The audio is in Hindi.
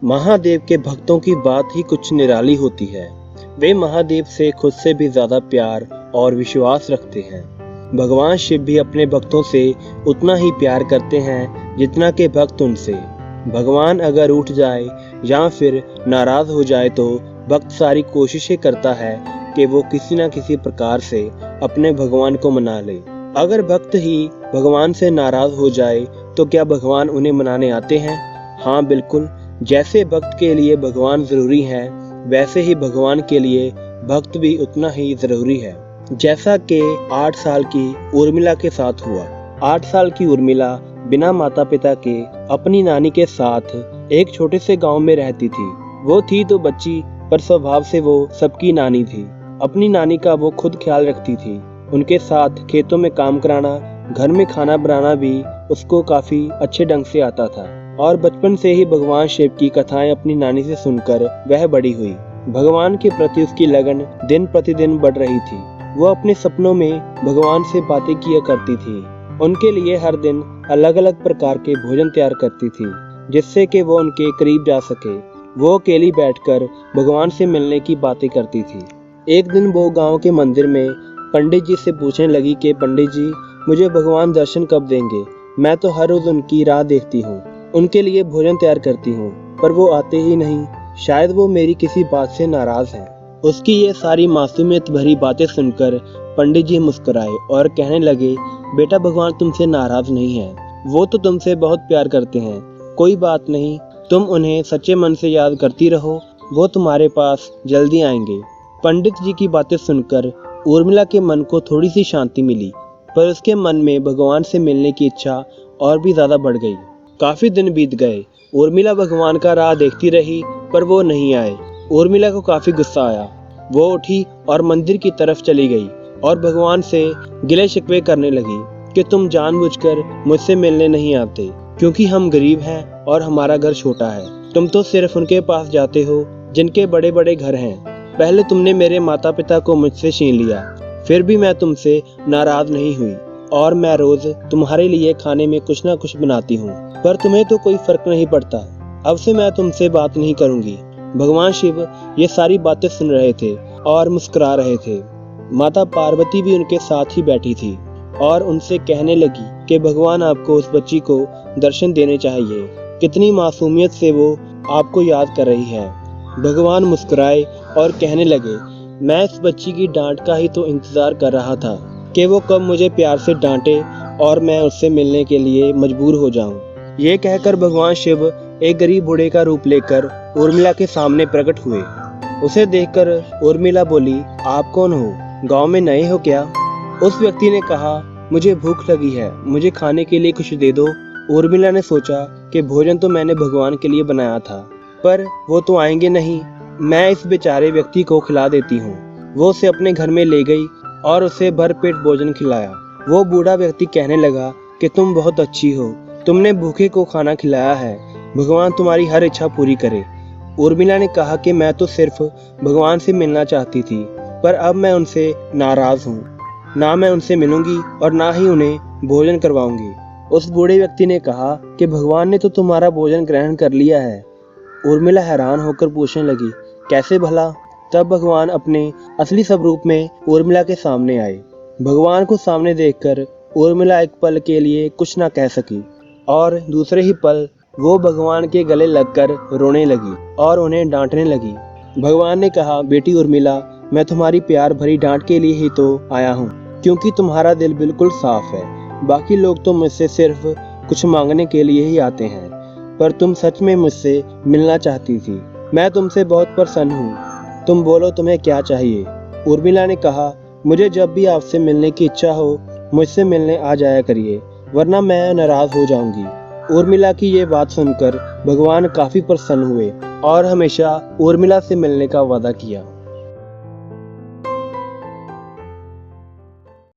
महादेव के भक्तों की बात ही कुछ निराली होती है। वे महादेव से खुद से भी ज्यादा प्यार और विश्वास रखते हैं। भगवान शिव भी अपने भक्तों से उतना ही प्यार करते हैं जितना के भक्त उनसे। भगवान अगर उठ जाए या फिर नाराज हो जाए तो भक्त सारी कोशिशें करता है कि वो किसी न किसी प्रकार से अपने भगवान को मना ले। अगर भक्त ही भगवान से नाराज हो जाए तो क्या भगवान उन्हें मनाने आते हैं? हाँ बिल्कुल। जैसे भक्त के लिए भगवान जरूरी है, वैसे ही भगवान के लिए भक्त भी उतना ही जरूरी है। जैसा कि 8 साल की उर्मिला के साथ हुआ। 8 साल की उर्मिला बिना माता पिता के अपनी नानी के साथ एक छोटे से गांव में रहती थी। वो थी तो बच्ची, पर स्वभाव से वो सबकी नानी थी। अपनी नानी का वो खुद ख्याल रखती थी। उनके साथ खेतों में काम कराना, घर में खाना बनाना भी उसको काफी अच्छे ढंग से आता था। और बचपन से ही भगवान शिव की कथाएं अपनी नानी से सुनकर वह बड़ी हुई। भगवान के प्रति उसकी लगन दिन प्रतिदिन बढ़ रही थी। वो अपने सपनों में भगवान से बातें किया करती थी। उनके लिए हर दिन अलग अलग प्रकार के भोजन तैयार करती थी, जिससे कि वो उनके करीब जा सके। वो अकेली बैठकर भगवान से मिलने की बातें करती थी। एक दिन वो गांव के मंदिर में पंडित जी से पूछने लगी कि पंडित जी, मुझे भगवान दर्शन कब देंगे? मैं तो हर रोज उनकी राह देखती हूँ, उनके लिए भोजन तैयार करती हूँ, पर वो आते ही नहीं। शायद वो मेरी किसी बात से नाराज है। उसकी ये सारी मासूमियत भरी बातें सुनकर पंडित जी मुस्कुराए और कहने लगे, बेटा भगवान तुमसे नाराज नहीं है, वो तो तुमसे बहुत प्यार करते हैं। कोई बात नहीं, तुम उन्हें सच्चे मन से याद करती रहो, वो तुम्हारे पास जल्दी आएंगे। पंडित जी की बातें सुनकर उर्मिला के मन को थोड़ी सी शांति मिली, पर उसके मन में भगवान से मिलने की इच्छा और भी ज्यादा बढ़ गई। काफी दिन बीत गए। उर्मिला भगवान का राह देखती रही, पर वो नहीं आए। उर्मिला को काफी गुस्सा आया। वो उठी और मंदिर की तरफ चली गई और भगवान से गिले शिकवे करने लगी कि तुम जानबूझकर मुझसे मिलने नहीं आते, क्योंकि हम गरीब हैं और हमारा घर छोटा है। तुम तो सिर्फ उनके पास जाते हो जिनके बड़े बड़े घर हैं। पहले तुमने मेरे माता पिता को मुझसे छीन लिया, फिर भी मैं तुमसे नाराज नहीं हुई और मैं रोज तुम्हारे लिए खाने में कुछ ना कुछ बनाती हूँ, पर तुम्हें तो कोई फर्क नहीं पड़ता। अब से मैं तुमसे बात नहीं करूंगी। भगवान शिव ये सारी बातें सुन रहे थे और मुस्कुरा रहे थे। माता पार्वती भी उनके साथ ही बैठी थी और उनसे कहने लगी कि भगवान आपको उस बच्ची को दर्शन देने चाहिए। कितनी मासूमियत से वो आपको याद कर रही है। भगवान मुस्कुराए और कहने लगे, मैं इस बच्ची की डांट का ही तो इंतजार कर रहा था कि वो कब मुझे प्यार से डांटे और मैं उससे मिलने के लिए मजबूर हो जाऊं। ये कहकर भगवान शिव एक गरीब बूढ़े का रूप लेकर उर्मिला के सामने प्रकट हुए। उसे देखकर उर्मिला बोली, आप कौन हो? गांव में नए हो क्या? उस व्यक्ति ने कहा, मुझे भूख लगी है, मुझे खाने के लिए कुछ दे दो। उर्मिला ने सोचा कि भोजन तो मैंने भगवान के लिए बनाया था, पर वो तो आएंगे नहीं, मैं इस बेचारे व्यक्ति को खिला देती हूँ। वो उसे अपने घर में ले गई और उसे भरपेट भोजन खिलाया। वो बूढ़ा व्यक्ति कहने लगा कि तुम बहुत अच्छी हो, तुमने भूखे को खाना खिलाया है, भगवान तुम्हारी हर इच्छा पूरी करे। उर्मिला ने कहा कि मैं तो सिर्फ भगवान से मिलना चाहती थी, पर अब मैं उनसे नाराज हूँ। ना मैं उनसे मिलूंगी और ना ही उन्हें भोजन करवाऊंगी। उस बूढ़े व्यक्ति ने कहा कि भगवान ने तो तुम्हारा भोजन ग्रहण कर लिया है। उर्मिला हैरान होकर पूछने लगी, कैसे भला? तब भगवान अपने असली स्वरूप में उर्मिला के सामने आए। भगवान को सामने देखकर उर्मिला एक पल के लिए कुछ ना कह सकी और दूसरे ही पल वो भगवान के गले लगकर रोने लगी और उन्हें डांटने लगी। भगवान ने कहा, बेटी उर्मिला, मैं तुम्हारी प्यार भरी डांट के लिए ही तो आया हूँ, क्योंकि तुम्हारा दिल बिल्कुल साफ है। बाकी लोग तो मुझसे सिर्फ कुछ मांगने के लिए ही आते हैं, पर तुम सच में मुझसे मिलना चाहती थी। मैं तुमसे बहुत प्रसन्न हूँ, तुम बोलो तुम्हें क्या चाहिए? उर्मिला ने कहा, मुझे जब भी आपसे मिलने की इच्छा हो मुझसे मिलने आ जाया करिए, वरना मैं नाराज हो जाऊंगी। उर्मिला की ये बात सुनकर भगवान काफी प्रसन्न हुए और हमेशा उर्मिला से मिलने का वादा किया।